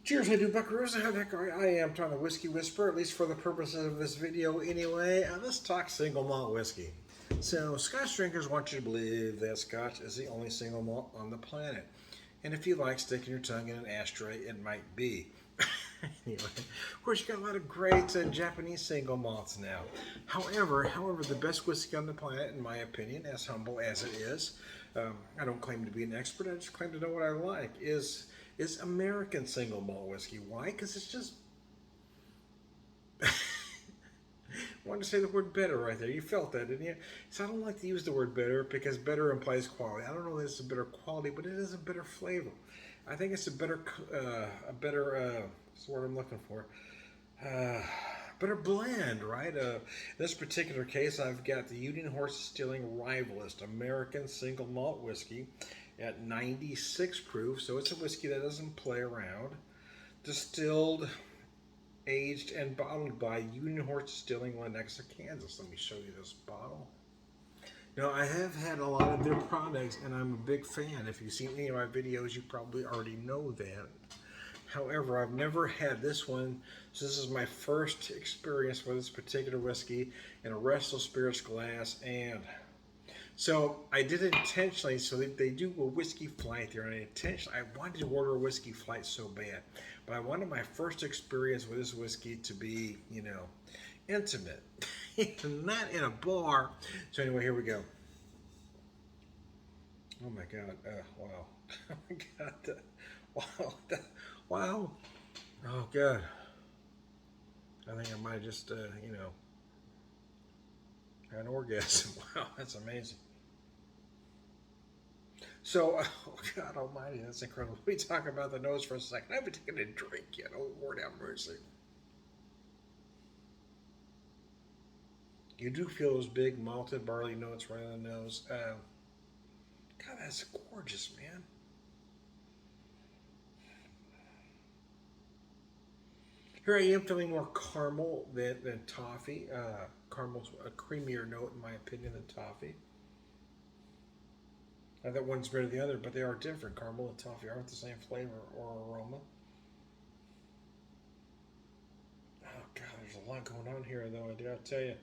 Cheers, I do buckaroos. I am trying to whiskey whisper, at least for the purposes of this video anyway. Let's talk single malt whiskey. So, Scotch drinkers want you to believe that Scotch is the only single malt on the planet. And if you like sticking your tongue in an ashtray, it might be. Anyway, of course, you got a lot of great Japanese single malts now. However, the best whiskey on the planet, in my opinion, as humble as it is, I don't claim to be an expert. I just claim to know what I like. Is American single malt whiskey. Why? Because it's just. I wanted to say the word better right there. You felt that, didn't you? So I don't like to use the word better because better implies quality. I don't know that it's a better quality, but it is a better flavor. I think it's a better, what's the word I'm looking for? Better blend, right? In this particular case, I've got the Union Horse Distilling Rivalist American Single Malt Whiskey at 96 proof, so it's a whiskey that doesn't play around. Distilled, aged, and bottled by Union Horse Distilling, Lenexa, Kansas. Let me show you this bottle. Now, I have had a lot of their products, and I'm a big fan. If you've seen any of my videos, you probably already know that. However, I've never had this one, so this is my first experience with this particular whiskey in a Restless Spirits glass. And so I did it intentionally, so they do a whiskey flight there, and I wanted to order a whiskey flight so bad. But I wanted my first experience with this whiskey to be, intimate, not in a bar. So anyway, here we go. Oh my God! Wow! Oh my God! Wow! Wow! Oh God! I think I might just, had an orgasm. Wow, that's amazing. So, oh God Almighty, that's incredible. Let me talk about the nose for a second. I haven't taken a drink yet. Oh Lord have mercy. You do feel those big malted barley notes right on the nose. God, that's gorgeous, man. Here I am feeling more caramel than toffee. Caramel's a creamier note, in my opinion, than toffee. Not that one's better than the other, but they are different. Caramel and toffee aren't the same flavor or aroma. Oh God, there's a lot going on here, though. I gotta tell you.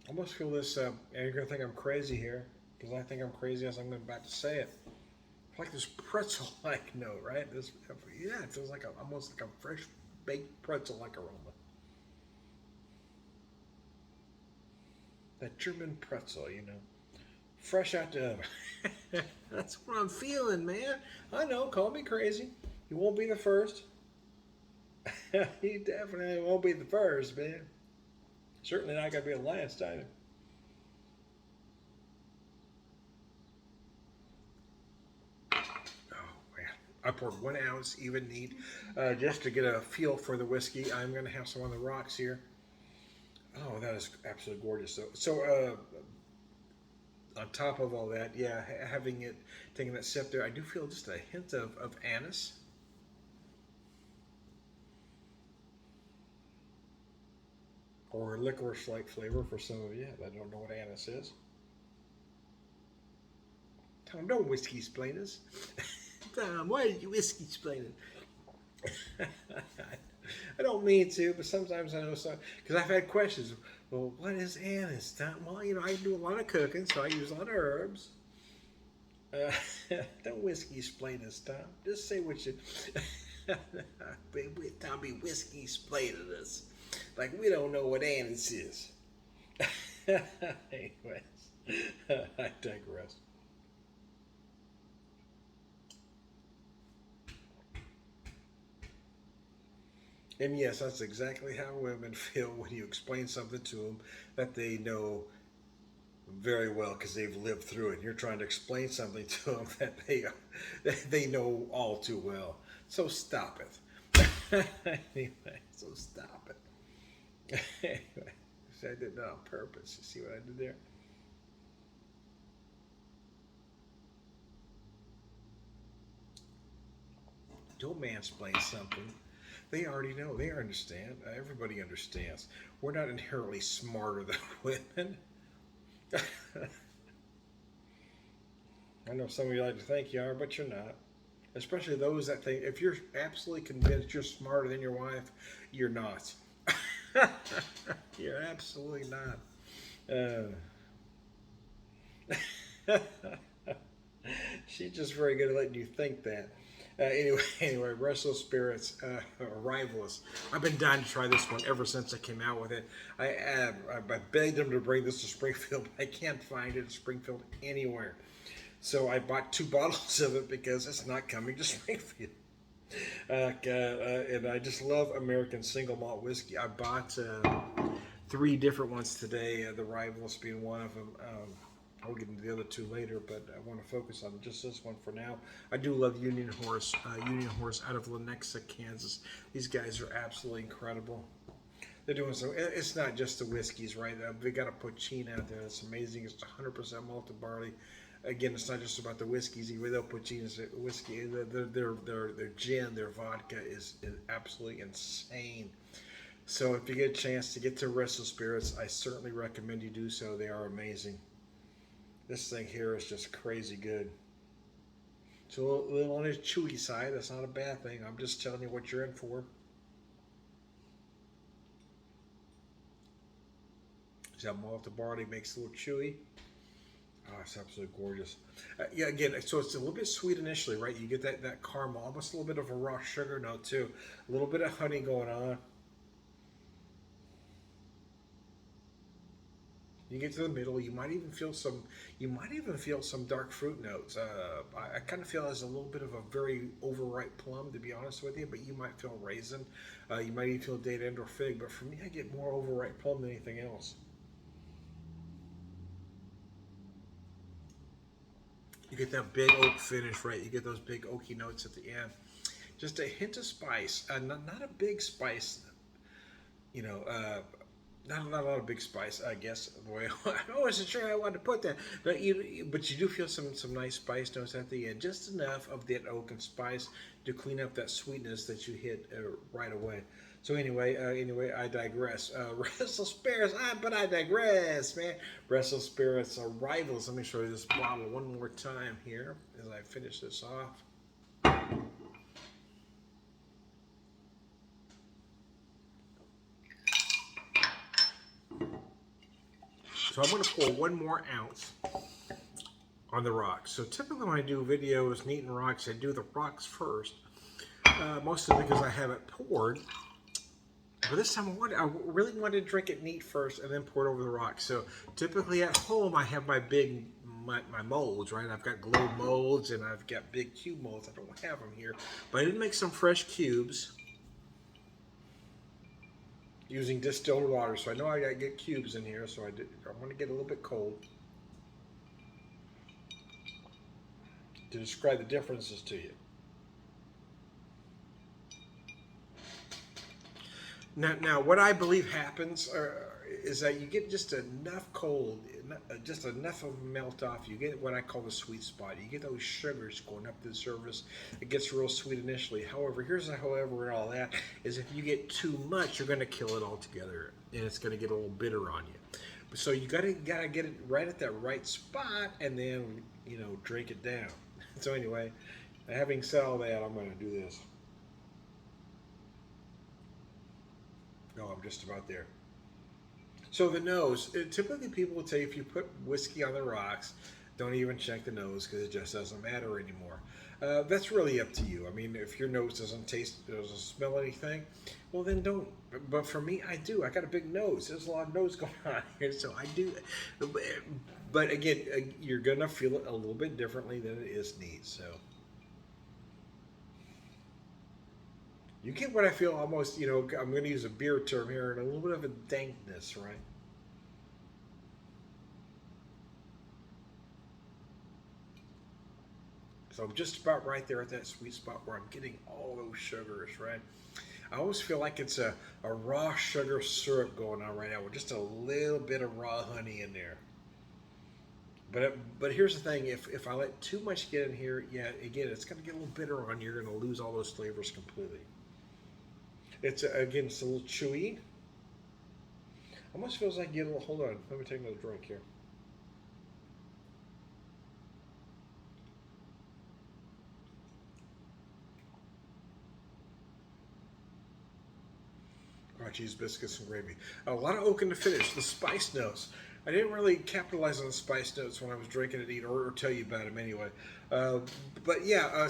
I almost feel this, and you're gonna think I'm crazy here, because I think I'm crazy as I'm about to say it. Like this pretzel-like note, right? This, yeah, it feels like almost like a fresh baked pretzel-like aroma. That German pretzel, fresh out the oven. That's what I'm feeling, man. I know, call me crazy. You won't be the first. You definitely won't be the first, man. Certainly not gonna be a last either. I poured 1 ounce even neat just to get a feel for the whiskey. I'm going to have some on the rocks here. Oh, that is absolutely gorgeous. So on top of all that, yeah, taking that sip there, I do feel just a hint of anise. Or licorice-like flavor for some of you that don't know what anise is. Tom, don't whiskey explain us. Tom, why did you whiskey explain it? I don't mean to, but sometimes I know some, because I've had questions. Well, what is anise, Tom? Well, I do a lot of cooking, so I use a lot of herbs. Don't whiskey explain this, Tom. Just say what you. Tommy whiskey explaining us. Like we don't know what anise is. Anyways, I digress. And yes, that's exactly how women feel when you explain something to them that they know very well because they've lived through it. You're trying to explain something to them that they know all too well. So stop it. Anyway, so stop it. Anyway, I did that on purpose. You see what I did there? Don't mansplain something. They already know. They understand. Everybody understands. We're not inherently smarter than women. I know some of you like to think you are, but you're not. Especially those that think if you're absolutely convinced you're smarter than your wife, you're not. You're absolutely not. She's just very good at letting you think that. Anyway, Restless Spirits, Rivalist. I've been dying to try this one ever since I came out with it. I begged them to bring this to Springfield, but I can't find it in Springfield anywhere. So I bought 2 bottles of it because it's not coming to Springfield. And I just love American single malt whiskey. I bought 3 different ones today, the Rivalist being one of them. I'll get into the other 2 later, but I want to focus on just this one for now. I do love Union Horse out of Lenexa, Kansas. These guys are absolutely incredible. They're doing so. It's not just the whiskeys, right? They got a poachine out there that's amazing. It's 100% malted barley. Again, it's not just about the whiskeys. Even though poachine is whiskey, their gin, their vodka is absolutely insane. So if you get a chance to get to Restless Spirits, I certainly recommend you do so. They are amazing. This thing here is just crazy good. So a little on the chewy side. That's not a bad thing. I'm just telling you what you're in for. See how malted barley makes it a little chewy. Oh, it's absolutely gorgeous. Yeah, again, so it's a little bit sweet initially, right? You get that caramel, almost a little bit of a raw sugar note too. A little bit of honey going on. You get to the middle, you might even feel some dark fruit notes. I kind of feel there's a little bit of a very overripe plum, to be honest with you, but you might feel raisin. You might even feel date and or fig, but for me, I get more overripe plum than anything else. You get that big oak finish, right? You get those big oaky notes at the end. Just a hint of spice, not a big spice, you know, not a lot of big spice, I guess. The way I wasn't sure how I wanted to put that, but you do feel some nice spice notes at the end, just enough of that oak and spice to clean up that sweetness that you hit right away. So anyway, I digress. Restless Spirits, but I digress, man. Restless Spirits are Rivals. Let me show you this bottle one more time here as I finish this off. So I'm going to pour 1 more ounce on the rocks. So typically when I do videos, neat and rocks, I do the rocks first. Mostly because I have it poured. But this time I really wanted to drink it neat first and then pour it over the rocks. So typically at home I have my molds, right? I've got globe molds and I've got big cube molds. I don't have them here. But I did make some fresh cubes using distilled water. So I know I got to get cubes in here. So I want to get a little bit cold to describe the differences to you. Now, what I believe happens is that you get just enough cold, just enough of them melt off. You get what I call the sweet spot. You get those sugars going up to the surface. It gets real sweet initially. However, here's the however and all that is if you get too much, you're going to kill it altogether, and it's going to get a little bitter on you. So you gotta get it right at that right spot, and then drink it down. So anyway, having said all that, I'm going to do this. No, I'm just about there. So the nose, typically people will tell you if you put whiskey on the rocks, don't even check the nose because it just doesn't matter anymore. That's really up to you. I mean, if your nose doesn't smell anything, well then don't. But for me, I do. I got a big nose. There's a lot of nose going on here, so I do. But again, you're gonna feel it a little bit differently than it is neat. So. You get what I feel almost, I'm going to use a beer term here, and a little bit of a dankness, right? So I'm just about right there at that sweet spot where I'm getting all those sugars, right? I always feel like it's a raw sugar syrup going on right now with just a little bit of raw honey in there. But here's the thing, if I let too much get in here, yeah, again, it's going to get a little bitter on you. You're going to lose all those flavors completely. It's again, it's a little chewy. Almost feels like you get a little. Hold on, let me take another drink here. cheese, biscuits, and gravy. A lot of oak in the finish. The spice notes. I didn't really capitalize on the spice notes when I was drinking it, or tell you about them anyway. But yeah, a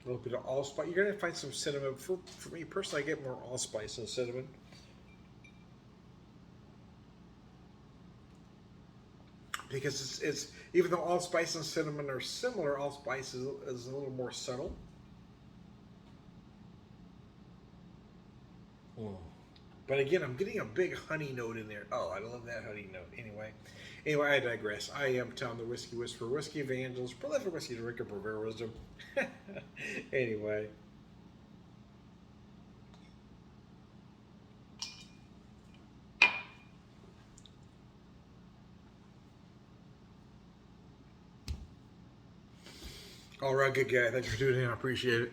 little bit of allspice. You're gonna find some cinnamon. For me personally, I get more allspice than cinnamon. Because it's even though allspice and cinnamon are similar, allspice is a little more subtle. Mm. But again, I'm getting a big honey note in there. Oh, I love that honey note. Anyway, I digress. I am Tom, the Whiskey Whisperer, Whiskey Evangelist, prolific whiskey drinker, purveyor of wisdom. Anyway. All right, good guy. Thanks for tuning in. I appreciate it.